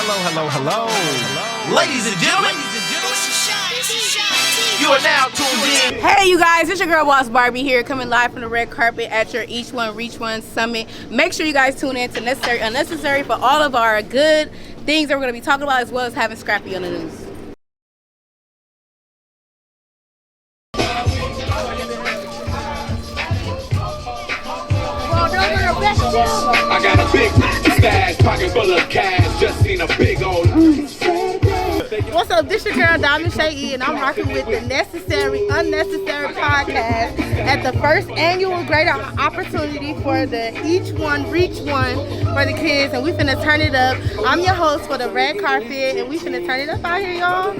Hello. Ladies and gentlemen, you are now tuned in. Hey you guys, it's your girl Boss Barbie here, coming live from the red carpet at your Each One Reach One Summit. Make sure you guys tune in to Necessary Unnecessary for all of our good things that we're going to be talking about, as well as having Scrappy on the news. I got a big stash, pocket full of cash, just seen a big old. What's up, this your girl Diamond Shay, and I'm rocking with the Necessary Unnecessary podcast at the first annual Greater Opportunity for the Each One Reach One for the kids, and we finna turn it up. I'm your host for the red carpet, and we finna turn it up out here, y'all.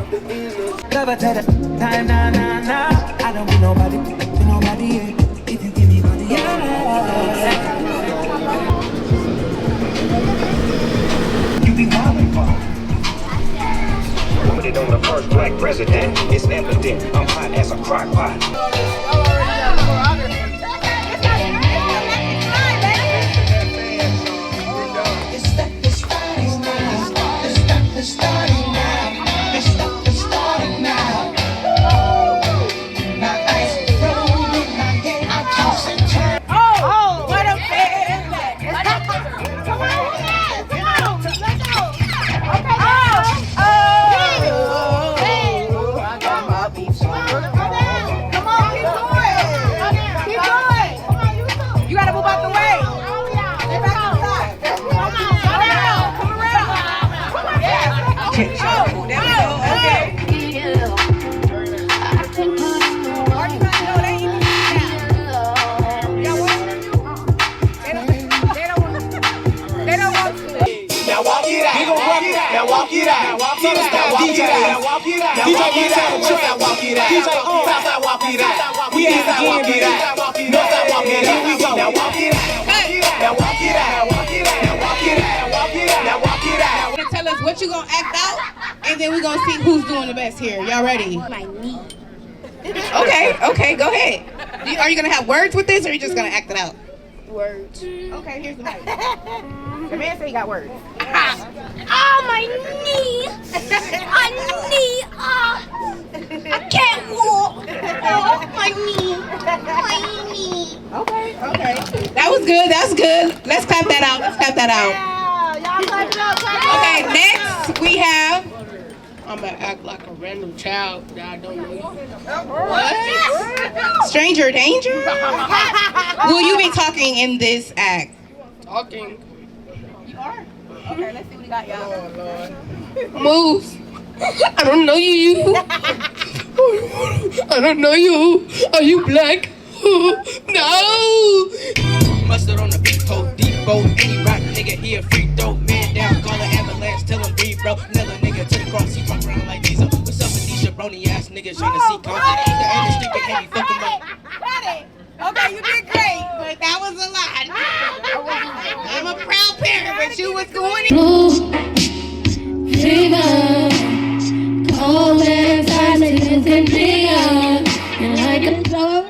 I don't need nobody, if you give me money, you be calling for. Put it on the first black president. It's evident I'm hot as a crock pot. Tell us what you gonna act out, and then we're gonna see who's doing the best here. Y'all ready? My knee. Okay, go ahead. Are you gonna have words with this, or are you just gonna act it out? Words. Okay, here's the mic. The man said he got words. Oh, my knee. My knee. Oh, I can't walk. Oh, my knee. My knee. Okay. That was good. Let's clap that out. Yeah, y'all clap it up. Okay, next we have. I'm gonna act like a random child that I don't know you. What? Stranger danger? Will you be talking in this act? Talking. You are? Okay, let's see what we got, y'all. Oh, Lord. Moves. I don't know you. I don't know you. Are you black? No. Mustard on the beat, hold deep, bold, any rock nigga here, free throw, man down, call an ambulance, tell him breathe, bro. Another nigga to the cross, he walk around like these. What's up with these jabroni ass niggas trying to see content? The other stupid can't be fucking up. Okay, you did great, but that was a lot. I'm a proud parent, but you was going in. Fever, cold and silence and fear, and like a dog,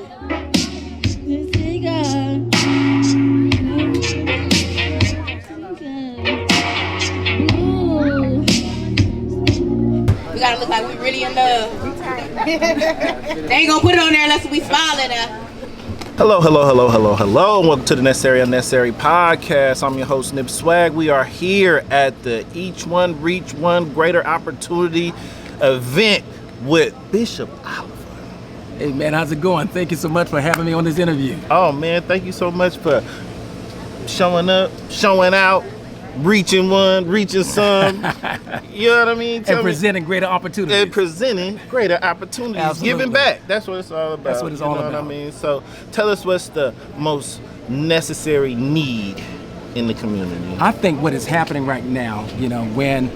We gotta look like we really in love. They ain't gonna put it on there unless we smile at her. Hello, and welcome to the Necessary Unnecessary podcast. I'm your host, Nip Swag. We are here at the Each One Reach One Greater Opportunity event with Bishop Oliver. Hey man, how's it going? Thank you so much for having me on this interview. Oh man, thank you so much for showing up, showing out, reaching one, reaching some. You know what I mean? And presenting greater opportunities. And presenting greater opportunities. Absolutely. Giving back. That's what it's all about. That's what it's all You know about. what I mean? So tell us what's the most necessary need in the community. I think what is happening right now, when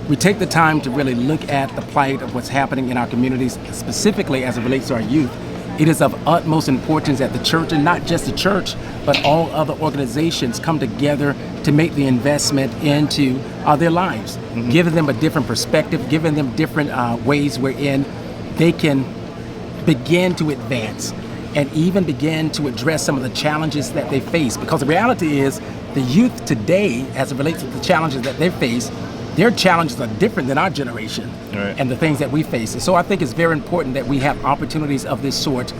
we take the time to really look at the plight of what's happening in our communities, specifically as it relates to our youth, it is of utmost importance that the church, and not just the church, but all other organizations come together to make the investment into their lives, giving them a different perspective, giving them different ways wherein they can begin to advance and even begin to address some of the challenges that they face. Because the reality is, the youth today, as it relates to the challenges that they face, their challenges are different than our generation Right. and the things that we face. And so I think it's very important that we have opportunities of this sort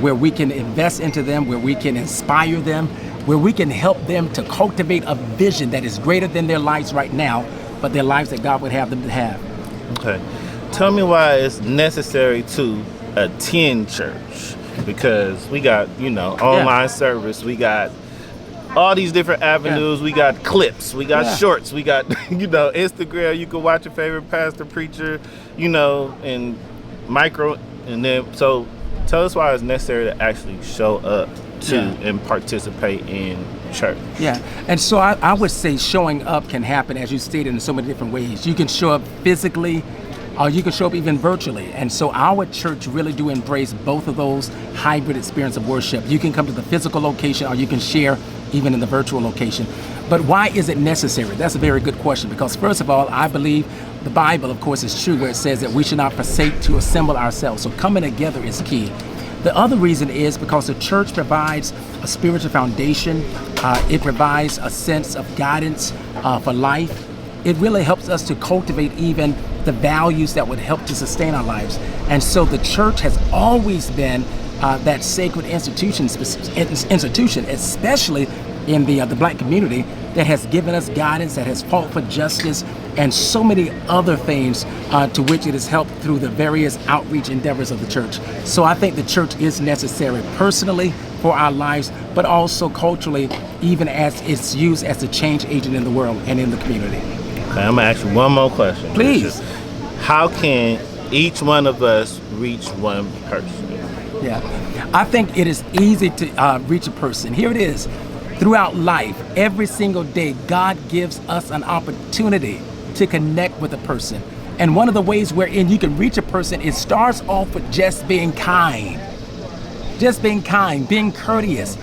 where we can invest into them, where we can inspire them, where we can help them to cultivate a vision that is greater than their lives right now, but their lives that God would have them to have. Okay. Tell me why it's necessary to attend church. Because we got, online service, we got all these different avenues, we got clips, we got shorts, we got, Instagram, you can watch your favorite pastor, preacher, and micro, and then, so tell us why it's necessary to actually show up to and participate in church. Yeah, and so I would say showing up can happen, as you stated, in so many different ways. You can show up physically, or you can show up even virtually. And so our church really do embrace both of those hybrid experience of worship. You can come to the physical location, or you can share even in the virtual location. But why is it necessary? That's a very good question, because first of all, I believe the Bible, of course, is true, where it says that we should not forsake to assemble ourselves. So coming together is key. The other reason is because the church provides a spiritual foundation. It provides a sense of guidance for life. It really helps us to cultivate even the values that would help to sustain our lives. And so the church has always been that sacred institution, especially in the Black community, that has given us guidance, that has fought for justice, and so many other things to which it has helped through the various outreach endeavors of the church. So I think the church is necessary personally for our lives, but also culturally, even as it's used as a change agent in the world and in the community. Okay, I'm gonna ask you one more question. Please. How can each one of us reach one person? Yeah, I think it is easy to reach a person. Here it is. Throughout life, every single day, God gives us an opportunity to connect with a person. And one of the ways wherein you can reach a person, it starts off with just being kind. Just being kind, being courteous,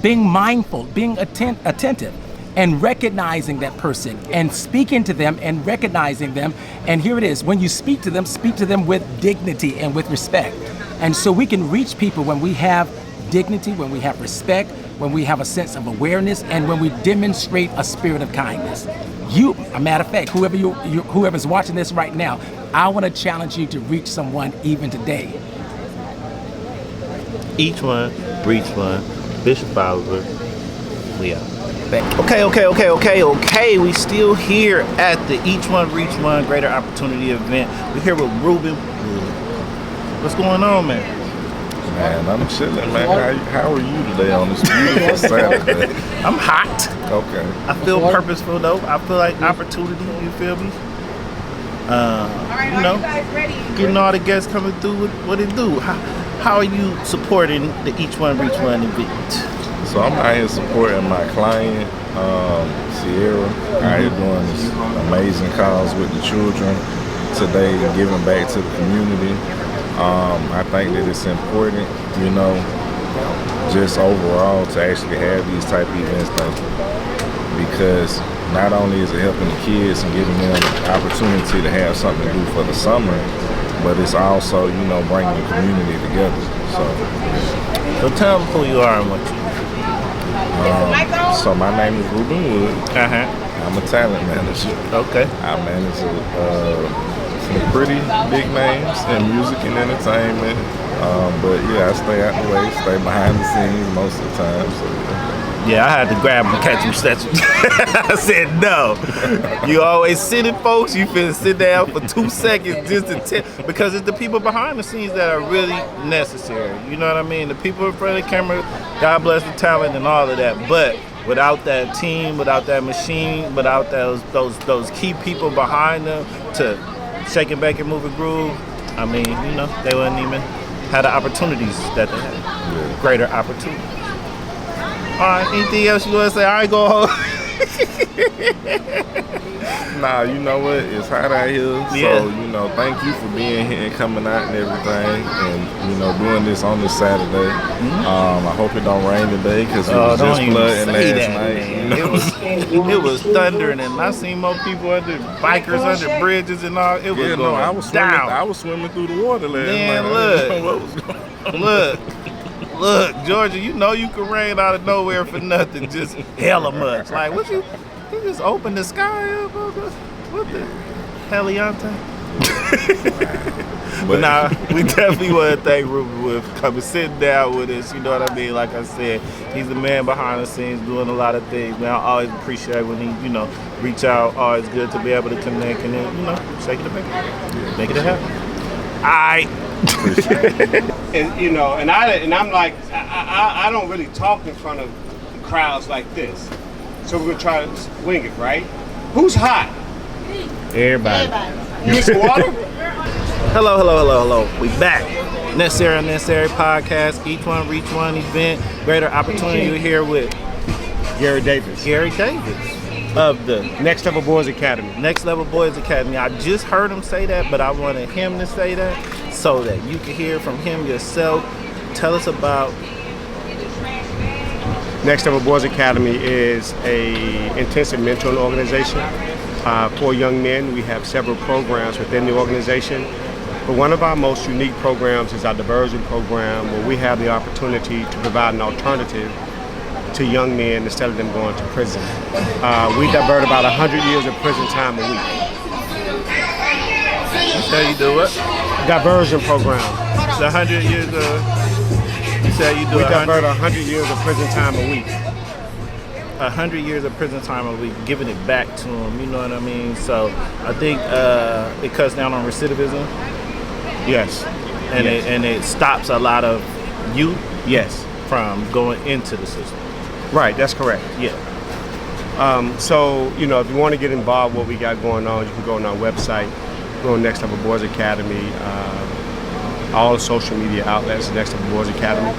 being mindful, being attentive, and recognizing that person and speaking to them and recognizing them. And here it is, when you speak to them with dignity and with respect. And so we can reach people when we have dignity, when we have respect, when we have a sense of awareness, and when we demonstrate a spirit of kindness. A matter of fact, whoever's watching this right now, I want to challenge you to reach someone even today. Each one, reach one. Bishop Oliver, we out. Okay. We still here at the Each One Reach One Greater Opportunity event. We're here with Ruben Wood. What's going on, man? Man, I'm chilling, man. How are you today on this beautiful Saturday? I'm hot. Okay. I feel purposeful though. I feel like opportunity. You feel me? Alright, are you guys ready? Getting all the guests coming through. What it do? How are you supporting the Each One Reach One event? So I'm out here supporting my client, Sierra, out here doing this amazing cause with the children today, giving back to the community. I think that it's important, just overall to actually have these type of events, because not only is it helping the kids and giving them the opportunity to have something to do for the summer, but it's also, bringing the community together. So tell them who you are and what you do. So my name is Ruben Wood. I'm a talent manager. Okay. I manage some pretty big names in music and entertainment. But yeah, I stay out the way, stay behind the scenes most of the time. So yeah, I had to grab him, catch him, snatch him. I said, no. You always sitting, folks. You finna sit down for 2 seconds just to because it's the people behind the scenes that are really necessary. You know what I mean? The people in front of the camera, God bless the talent and all of that. But without that team, without that machine, without those key people behind them to shake and bake and move and groove, I mean, they wouldn't even have the opportunities that they have. Yeah. Greater opportunities. All right, anything else you want to say? I ain't going home. Nah, you know what? It's hot out here. Yeah. So, thank you for being here and coming out and everything and, doing this on this Saturday. I hope it don't rain today because it was just flooding last night. It was thundering and I seen more people bikers under bridges and all. It was going I was down. I was swimming through the water last night. Look, Georgia, you can rain out of nowhere for nothing, just hella much. Like, what you just open the sky up? What the Heliante? But nah, we definitely want to thank Ruben with coming, sitting down with us. You know what I mean? Like I said, he's the man behind the scenes doing a lot of things. Man, I always appreciate when he, reach out. Always good to be able to connect and then, shake it up, make it happen. I. And I'm like, I don't really talk in front of crowds like this. So we're gonna try to wing it, right? Who's hot? Everybody. You need some water? Hello. We back. Necessary Unnecessary podcast. Each one reach one event. Greater opportunity. You're here with Gary Davis. Of the Next Level Boys Academy. Next Level Boys Academy. I just heard him say that, but I wanted him to say that so that you can hear from him yourself. Tell us about Next Level Boys Academy is a intensive mentoring organization for young men. We have several programs within the organization, but one of our most unique programs is our diversion program, where we have the opportunity to provide an alternative to young men instead of them going to prison. We divert about 100 years of prison time a week. How you do it? Diversion program. The 100 years of. You said you do. We divert 100 years of prison time a week. 100 years of prison time a week, giving it back to them. You know what I mean? So I think it cuts down on recidivism. Yes. And it stops a lot of youth. Yes. From going into the system. Right, that's correct. Yeah. So, if you want to get involved with what we got going on, you can go on our website, go on Next Level Boys Academy, all the social media outlets, Next Level Boys Academy.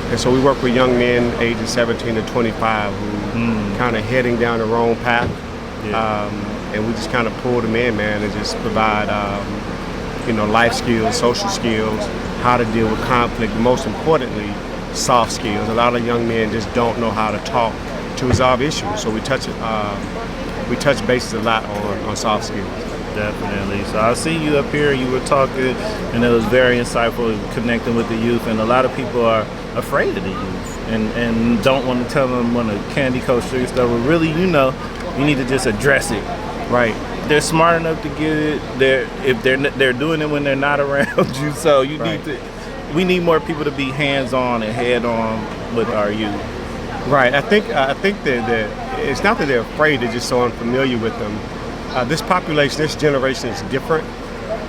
And so we work with young men ages 17 to 25 who kind of heading down the wrong path. Yeah. And we just kind of pull them in, man, and just provide, life skills, social skills, how to deal with conflict, and most importantly, soft skills. A lot of young men just don't know how to talk to resolve issues. So we touch bases a lot on soft skills. Definitely. So I see you up here, you were talking, and it was very insightful connecting with the youth. And a lot of people are afraid of the youth and don't want to tell them when a candy coat street stuff. But really, you need to just address it. Right. They're smart enough to get it. They're doing it when they're not around you. So you need to. We need more people to be hands-on and head-on with our youth. Right. I think that it's not that they're afraid; they're just so unfamiliar with them. This population, this generation is different,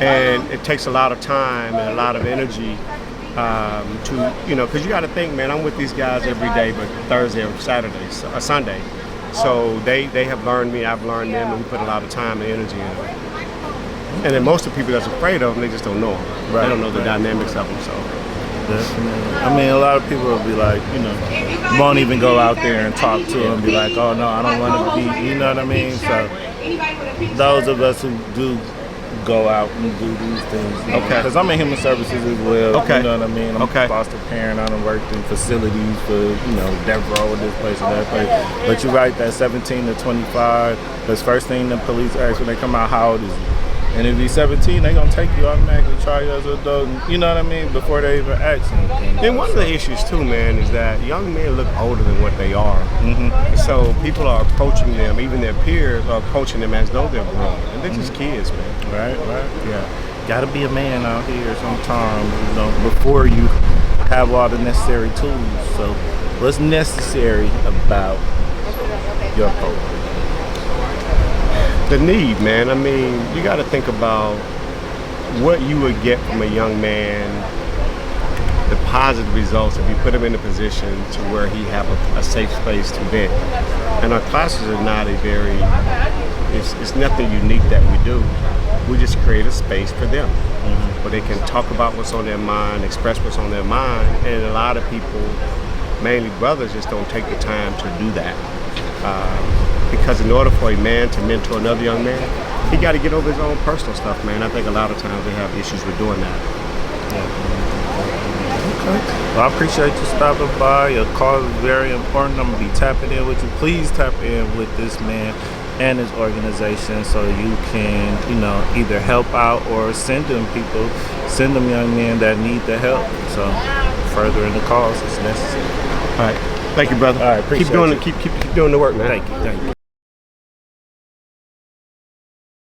and it takes a lot of time and a lot of energy to, because you got to think, man, I'm with these guys every day, but Thursday or Saturday, or Sunday. So they have learned me, I've learned them, and we put a lot of time and energy in it. And then most of the people that's afraid of them, they just don't know them. Right. They don't know the dynamics of them. So. Definitely. I mean, a lot of people will be like, won't even go out there and talk to them, be like, oh no, I don't want to be, you know what I mean? So those of us who do go out and do these things, because I'm in human services as well. Okay. You know what I mean? I'm a foster parent. I done worked in facilities for, death row, this place and that place. But you're right, that 17 to 25, because first thing the police ask when they come out, how old is you? And if you're 17, they're going to take you automatically, try you as an adult, you know what I mean, before they even ask anything. And one of the issues too, man, is that young men look older than what they are. Mm-hmm. So people are approaching them, even their peers are approaching them as though they're grown. And they're just kids, man. Right. Yeah. Got to be a man out here sometime, before you have all the necessary tools. So what's necessary about your program? The need, man. I mean, you got to think about what you would get from a young man, the positive results if you put him in a position to where he have a safe space to vent. And our classes are not it's nothing unique that we do. We just create a space for them where they can talk about what's on their mind, express what's on their mind. And a lot of people, mainly brothers, just don't take the time to do that. Because in order for a man to mentor another young man, he got to get over his own personal stuff, man. I think a lot of times they have issues with doing that. Okay. Well, I appreciate you stopping by. Your call is very important. I'm going to be tapping in with you. Please tap in with this man and his organization so you can, either help out or send them young men that need the help. So furthering the cause is necessary. All right. Thank you, brother. All right, appreciate keep doing the work, man. Thank you.